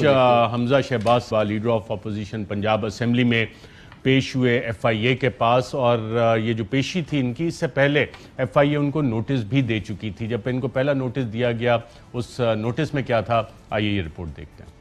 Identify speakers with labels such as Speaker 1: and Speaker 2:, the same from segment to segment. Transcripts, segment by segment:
Speaker 1: Hamza Shahbaz leader of opposition Punjab assembly میں پیش ہوئے ایف آئی اے کے پاس، اور یہ جو پیشی تھی ان کی، اس سے پہلے ایف آئی اے ان کو نوٹس بھی دے چکی تھی۔ جب ان کو پہلا نوٹس دیا گیا، اس نوٹس میں کیا تھا، آئیے یہ رپورٹ دیکھتے ہیں۔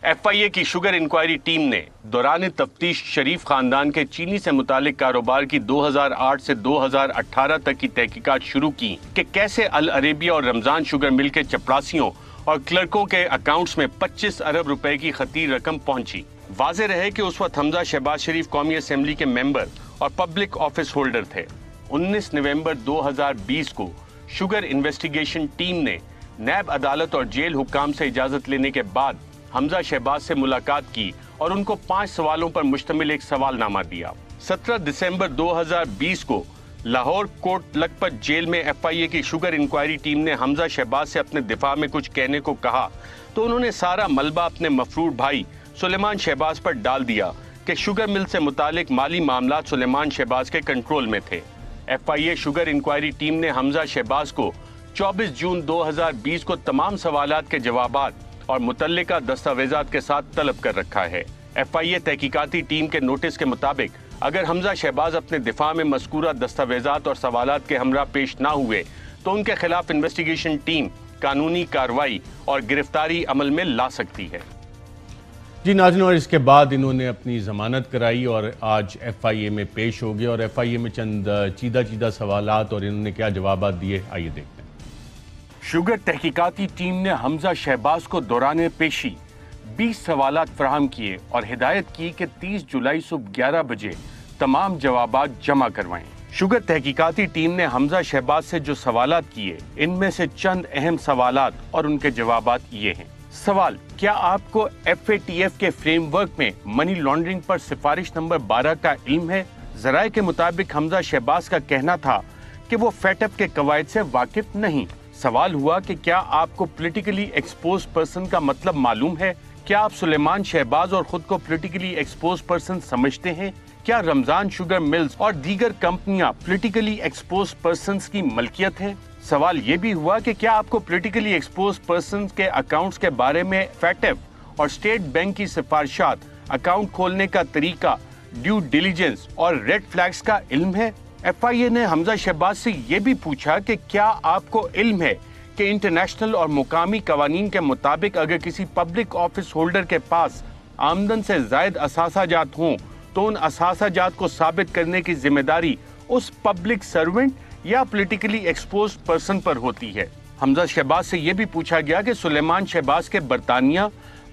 Speaker 2: ایف آئی اے کی شوگر انکوائری ٹیم نے دوران تفتیش شریف خاندان کے چینی سے متعلق کاروبار کی 2008 سے 2018 تک کی تحقیقات شروع کی کہ کیسے العریبیہ اور رمضان شوگر مل کے چپڑاسیوں اور کلرکوں کے اکاؤنٹس میں 25 ارب روپے کی خطیر رقم پہنچی۔ واضح رہے کہ اس وقت حمزہ شہباز شریف قومی اسمبلی کے ممبر اور پبلک آفس ہولڈر تھے۔ 19 نومبر 2020 کو شوگر انویسٹیگیشن ٹیم نے نیب عدالت اور جیل حکام سے اجازت لینے کے بعد حمزہ شہباز سے ملاقات کی اور ان کو 5 سوالوں پر مشتمل ایک سوال نامہ دیا۔ 17 دسمبر 2020 کو لاہور کوٹ لکھپت جیل میں ایف آئی اے کی شوگر انکوائری ٹیم نے حمزہ شہباز سے اپنے دفاع میں کچھ کہنے کو کہا تو انہوں نے سارا ملبہ اپنے مفرور بھائی سلیمان شہباز پر ڈال دیا کہ شوگر مل سے متعلق مالی معاملات سلیمان شہباز کے کنٹرول میں تھے۔ ایف آئی اے شوگر انکوائری ٹیم نے حمزہ شہباز کو 24 جون 2020 کو تمام سوالات کے جوابات اور متعلقہ دستاویزات کے ساتھ طلب کر رکھا ہے۔ ایف آئی اے تحقیقاتی ٹیم کے نوٹس کے مطابق اگر حمزہ شہباز اپنے دفاع میں مذکورہ دستاویزات اور سوالات کے ہمراہ پیش نہ ہوئے تو ان کے خلاف انویسٹیگیشن ٹیم قانونی کارروائی اور گرفتاری عمل میں لا سکتی ہے۔
Speaker 1: جی ناظرین، اور اس کے بعد انہوں نے اپنی ضمانت کرائی اور آج ایف آئی اے میں پیش ہو گئے، اور ایف آئی اے میں چند چیدہ سوالات اور انہوں نے کیا جوابات دیے، آئیے دیکھتے ہیں۔
Speaker 2: شوگر تحقیقاتی ٹیم نے حمزہ شہباز کو دوران پیشی 20 سوالات فراہم کیے اور ہدایت کی کہ 30 جولائی صبح 11 بجے تمام جوابات جمع کروائیں۔ شوگر تحقیقاتی ٹیم نے حمزہ شہباز سے جو سوالات کیے، ان میں سے چند اہم سوالات اور ان کے جوابات یہ ہیں۔ سوال: کیا آپ کو ایف اے ٹی ایف کے فریم ورک میں منی لانڈرنگ پر سفارش نمبر 12 کا علم ہے؟ ذرائع کے مطابق حمزہ شہباز کا کہنا تھا کہ وہ فیٹ اپ کے قواعد سے واقف نہیں۔ سوال ہوا کہ کیا آپ کو پولیٹیکلی ایکسپوز پرسن کا مطلب معلوم ہے؟ کیا آپ سلیمان شہباز اور خود کو پولیٹیکلی ایکسپوز پرسن سمجھتے ہیں؟ کیا رمضان شوگر ملز اور دیگر کمپنیاں پولیٹیکلی ایکسپوز پرسنز کی ملکیت ہیں؟ سوال یہ بھی ہوا کہ کیا آپ کو پولیٹیکلی ایکسپوز پرسنز کے اکاؤنٹس کے بارے میں فیٹ ایف اور اسٹیٹ بینک کی سفارشات، اکاؤنٹ کھولنے کا طریقہ، ڈیو ڈیلیجنس اور ریڈ فلیگز کا علم ہے؟ ایف آئی اے نے حمزہ شہباز سے یہ بھی پوچھا کہ کیا آپ کو علم ہے کہ انٹرنیشنل اور مقامی قوانین کے مطابق اگر کسی پبلک آفس ہولڈر کے پاس آمدن سے زائد اثاثہ جات ہوں تو ان اثاثہ جات کو ثابت کرنے کی ذمہ داری اس پبلک سرونٹ یا پولیٹیکلی ایکسپوز پرسن پر ہوتی ہے۔ حمزہ شہباز سے یہ بھی پوچھا گیا کہ سلیمان شہباز کے برطانیہ،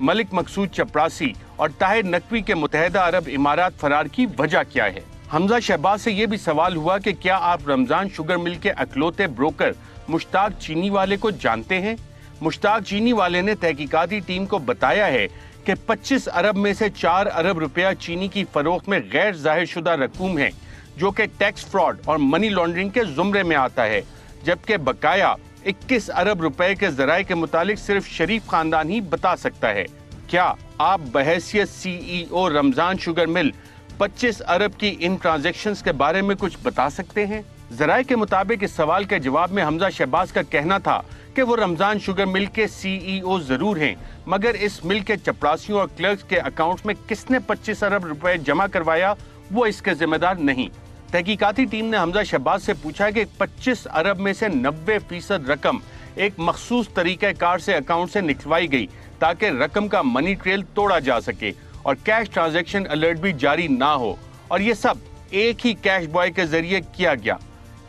Speaker 2: ملک مقصود چپڑاسی اور طاہر نقوی کے متحدہ عرب امارات فرار کی وجہ کیا ہے۔ حمزہ شہباز سے یہ بھی سوال ہوا کہ کیا آپ رمضان شوگر مل کے اکلوتے بروکر مشتاق چینی والے کو جانتے ہیں؟ مشتاق چینی والے نے تحقیقاتی ٹیم کو بتایا ہے کہ 25 ارب میں سے 4 ارب روپیہ چینی کی فروخت میں غیر ظاہر شدہ رقوم ہے، جو کہ ٹیکس فراڈ اور منی لانڈرنگ کے زمرے میں آتا ہے، جبکہ بقایا 21 ارب روپے کے ذرائع کے متعلق صرف شریف خاندان ہی بتا سکتا ہے۔ کیا آپ بحیثیت سی ای او رمضان شوگر مل 25 ارب کی ان ٹرانزیکشنز کے بارے میں کچھ بتا سکتے ہیں؟ ذرائع کے مطابق اس سوال کے جواب میں حمزہ شہباز کا کہنا تھا کہ وہ رمضان شوگر مل کے سی ای او ضرور ہیں، مگر اس مل کے چپڑاسیوں اور کلرکس کے اکاؤنٹس میں کس نے 25 ارب روپے جمع کروایا، وہ اس کے ذمہ دار نہیں۔ تحقیقاتی ٹیم نے حمزہ شہباز سے پوچھا کہ 25 ارب میں سے 90% رقم ایک مخصوص طریقہ کار سے اکاؤنٹ سے نکلوائی گئی تاکہ رقم کا منی ٹریل توڑا جا سکے اور کیش ٹرانزیکشن الرٹ بھی جاری نہ ہو، اور یہ سب ایک ہی کیش بوائے کے ذریعے کیا گیا۔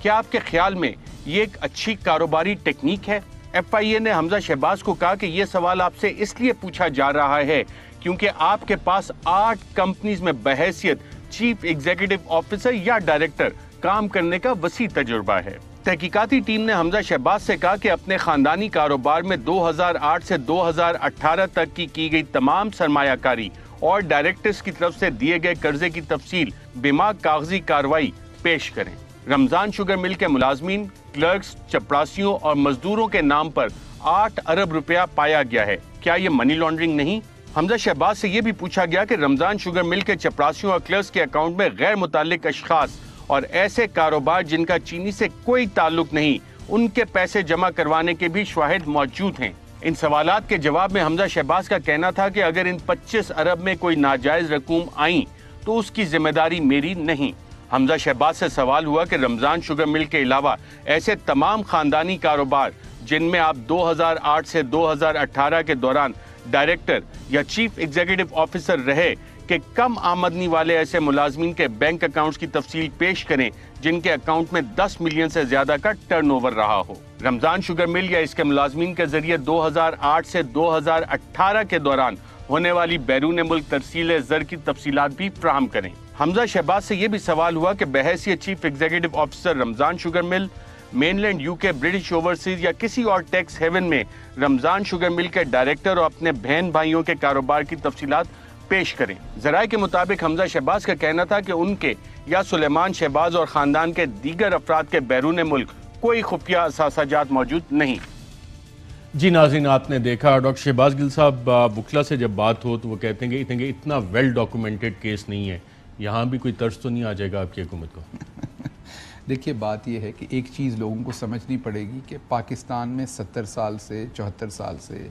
Speaker 2: کیا آپ کے خیال میں یہ ایک اچھی کاروباری ٹیکنیک ہے؟ ایف آئی اے نے حمزہ شہباز کو کہا کہ یہ سوال آپ سے اس لیے پوچھا جا رہا ہے کیونکہ آپ کے پاس 8 کمپنیز میں بحیثیت چیف ایگزیکٹو آفیسر یا ڈائریکٹر کام کرنے کا وسیع تجربہ ہے۔ تحقیقاتی ٹیم نے حمزہ شہباز سے کہا کہ اپنے خاندانی کاروبار میں 2008 سے 2018 تک کی گئی تمام سرمایہ کاری اور ڈائریکٹرز کی طرف سے دیے گئے قرضے کی تفصیل بما کاغذی کارروائی پیش کریں۔ رمضان شوگر مل کے ملازمین، کلرکس، چپڑاسیوں اور مزدوروں کے نام پر 8 ارب روپیہ پایا گیا ہے۔ کیا یہ منی لانڈرنگ نہیں؟ حمزہ شہباز سے یہ بھی پوچھا گیا کہ رمضان شوگر مل کے چپڑاسیوں اور کلرکس کے اکاؤنٹ میں غیر متعلق اشخاص اور ایسے کاروبار جن کا چینی سے کوئی تعلق نہیں، ان کے پیسے جمع کروانے کے بھی شواہد موجود ہیں۔ ان سوالات کے جواب میں حمزہ شہباز کا کہنا تھا کہ اگر ان 25 ارب میں کوئی ناجائز رقوم آئیں تو اس کی ذمہ داری میری نہیں۔ حمزہ شہباز سے سوال ہوا کہ رمضان شوگر مل کے علاوہ ایسے تمام خاندانی کاروبار جن میں آپ 2008 سے 2018 کے دوران ڈائریکٹر یا چیف ایگزیکٹو آفیسر رہے کہ کم آمدنی والے ایسے ملازمین کے بینک اکاؤنٹس کی تفصیل پیش کریں جن کے اکاؤنٹ میں 10 ملین سے زیادہ کا ٹرن اوور رہا ہو۔ رمضان شوگر مل یا اس کے ملازمین کے ذریعے 2008 سے 2018 کے دوران ہونے والی بیرون ملک ترسیل زر کی تفصیلات بھی فراہم کریں۔ حمزہ شہباز سے یہ بھی سوال ہوا کہ بحیثیت چیف ایگزیکٹو آفیسر رمضان شوگر مل مین لینڈ UK برٹش اوورسیز یا کسی اور ٹیکس ہیون میں رمضان شوگر مل کے ڈائریکٹر اور اپنے بہن بھائیوں کے کاروبار کی تفصیلات پیش کریں۔ ذرائع کے مطابق حمزہ شہباز کا کہنا تھا کہ ان کے یا سلیمان شہباز اور خاندان کے دیگر افراد کے بیرون ملک کوئی خفیہ اثاثہ جات موجود نہیں۔
Speaker 1: جی ناظرین، آپ نے دیکھا ڈاکٹر شہباز گل صاحب وکلا سے جب بات ہو تو وہ کہتے ہیں کہ اتنا ویل ڈاکومنٹڈ کیس نہیں ہے، یہاں بھی کوئی ترس تو نہیں آ جائے گا آپ کی حکومت کو؟
Speaker 3: دیکھیے بات یہ ہے کہ ایک چیز لوگوں کو سمجھنی پڑے گی کہ پاکستان میں 70 سال سے 74 سال سے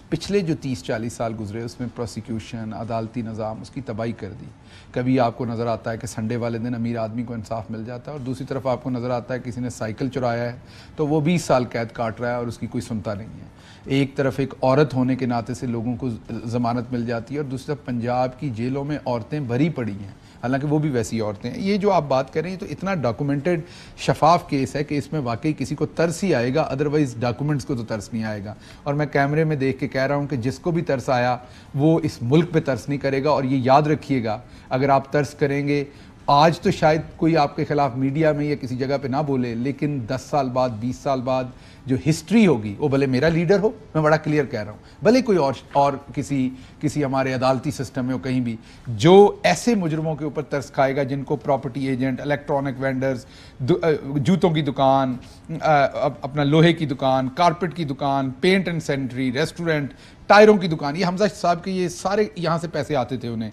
Speaker 3: پچھلے جو 30-40 سال گزرے اس میں پروسیکیوشن، عدالتی نظام اس کی تباہی کر دی۔ کبھی آپ کو نظر آتا ہے کہ سنڈے والے دن امیر آدمی کو انصاف مل جاتا ہے، اور دوسری طرف آپ کو نظر آتا ہے کسی نے سائیکل چرایا ہے تو وہ 20 سال قید کاٹ رہا ہے اور اس کی کوئی سنتا نہیں ہے۔ ایک طرف ایک عورت ہونے کے ناطے سے لوگوں کو ضمانت مل جاتی ہے، اور دوسری طرف پنجاب کی جیلوں میں عورتیں بھری پڑی ہیں، حالانکہ وہ بھی ویسی عورتیں ہیں۔ یہ جو آپ بات کر رہے ہیں تو اتنا ڈاکومنٹڈ شفاف کیس ہے کہ اس میں واقعی کسی کو ترس ہی آئے گا، ادروائز ڈاکومنٹس کو تو ترس نہیں آئے گا۔ اور میں کیمرے میں دیکھ کے کہہ رہا ہوں کہ جس کو بھی ترس آیا وہ اس ملک پہ ترس نہیں کرے گا، اور یہ یاد رکھیے گا اگر آپ ترس کریں گے آج تو شاید کوئی آپ کے خلاف میڈیا میں یا کسی جگہ پہ نہ بولے، لیکن 10 سال بعد 20 سال بعد جو ہسٹری ہوگی وہ بھلے میرا لیڈر ہو، میں بڑا کلیئر کہہ رہا ہوں، بھلے کوئی اور کسی ہمارے عدالتی سسٹم میں ہو کہیں بھی، جو ایسے مجرموں کے اوپر ترس کھائے گا جن کو پراپرٹی ایجنٹ، الیکٹرانک وینڈرز، جوتوں کی دکان، اپنا لوہے کی دکان، کارپٹ کی دکان، پینٹ اینڈ سینٹری، ریسٹورنٹ، ٹائروں کی دکان، یہ حمزہ صاحب کے یہ سارے یہاں سے پیسے آتے تھے انہیں،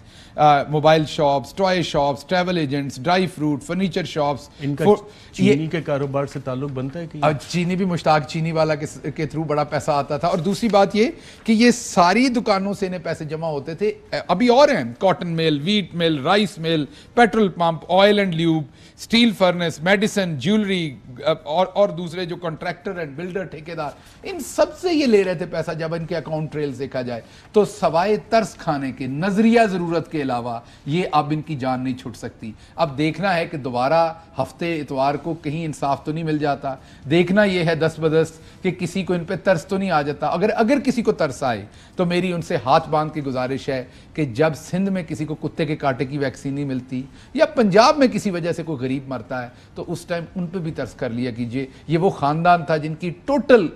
Speaker 3: mobile shops, toy shops, travel agents, dry fruit, furniture shops.
Speaker 1: ان کا چینی کے کاروبار سے تعلق بنتا ہے کہ
Speaker 3: چینی بھی مشتاق چینی والا کے تھرو بڑا پیسہ آتا تھا، اور دوسری بات یہ کہ یہ ساری دکانوں سے انہیں پیسے جمع ہوتے تھے۔ ابھی اور ہیں، کاٹن مل، ویٹ مل، رائس مل، petrol pump, oil and lube, steel furnace, medicine, jewellery, اور دوسرے جو کنٹریکٹر اینڈ بلڈر، ٹھیکیدار، ان سب سے یہ لے رہے تھے پیسہ۔ جب ان کے اکاؤنٹ ٹریلز دیکھا جائے تو سوائے ترس کھانے کے، نظریہ ضرورت کے علاوہ یہ اب ان کی جان نہیں چھٹ سکتی۔ اب دیکھنا ہے کہ دوبارہ ہفتے اتوار کو کہیں انصاف تو نہیں مل جاتا، دیکھنا یہ ہے دست بدست کہ کسی کو ان پہ ترس تو نہیں آ جاتا۔ اگر کسی کو ترس آئے تو میری ان سے ہاتھ باندھ کی گزارش ہے کہ جب سندھ میں کسی کو کتے کے کاٹے کی ویکسین نہیں ملتی یا پنجاب میں کسی وجہ سے کوئی غریب مرتا ہے تو اس ٹائم ان پہ بھی ترس کر لیا کیجئے۔ یہ وہ خاندان تھا جن کی ٹوٹل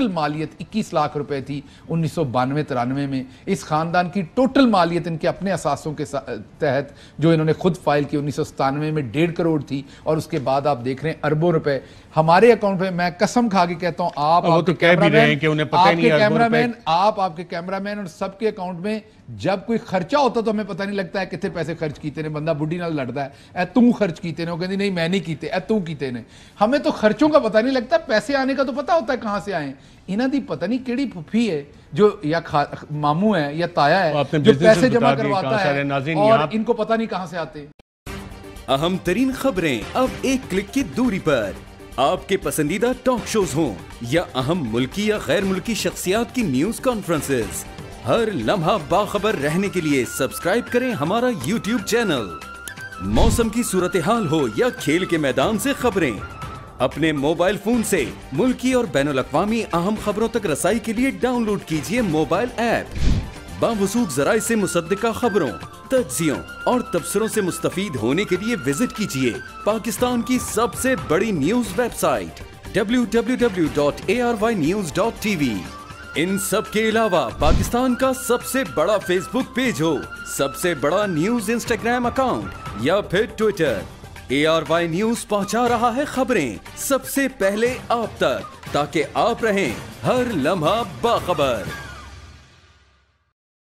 Speaker 3: مالیت 21 لاکھ روپے تھی 1992-93 میں۔ اس خاندان کی ٹوٹل مالیت ان کے اپنے اثاثوں کے تحت جو انہوں نے خود فائل کی 1997 میں 1.5 کروڑ تھی، اور اس کے بعد آپ دیکھ رہے ہیں اربوں روپے ہمارے اکاؤنٹ میں۔ میں قسم کھا کے کہتا ہوں، آپ کے کیمرہ مین اور سب کے اکاؤنٹ میں جب کوئی خرچہ ہوتا تو ہمیں پتہ نہیں لگتا ہے کتنے پیسے خرچ کیتے نے۔ بندہ بڈھی نال لڑتا ہے، اے تم خرچ کیتے نے، وہ کہتی نہیں میں نہیں کیتے، اے تو کیتے نے۔ ہمیں تو خرچوں کا پتہ نہیں لگتا، پیسے آنے کا تو پتہ ہوتا ہے کہاں سے آئے۔ انہاں دی پتہ نہیں کیڑی پھپھی ہے جو یا ماموں ہے یا تایا ہے جو پیسے جمع کرواتا ہے، اور ان کو پتہ نہیں کہاں سے آتے۔
Speaker 4: اہم ترین خبریں اب ایک کلک کی دوری پر، آپ کے پسندیدہ ٹاک شوز ہوں یا اہم ملکی یا غیر ملکی شخصیات کی نیوز کانفرنسز، ہر لمحہ باخبر رہنے کے لیے سبسکرائب کریں ہمارا YouTube چینل۔ موسم کی صورتحال ہو یا کھیل کے میدان سے خبریں، اپنے موبائل فون سے ملکی اور بین الاقوامی اہم خبروں تک رسائی کے لیے ڈاؤن لوڈ کیجئے موبائل ایپ۔ باوثوق ذرائع سے مصدقہ خبروں، تجزیوں اور تبصروں سے مستفید ہونے کے لیے وزٹ کیجئے پاکستان کی سب سے بڑی نیوز ویب سائٹ www.arYnews.tv۔ ان سب کے علاوہ پاکستان کا سب سے بڑا فیس بک پیج ہو، سب سے بڑا نیوز انسٹاگرام اکاؤنٹ یا پھر ٹویٹر، ARY نیوز پہنچا رہا ہے خبریں سب سے پہلے آپ تک، تاکہ آپ رہیں ہر لمحہ باخبر۔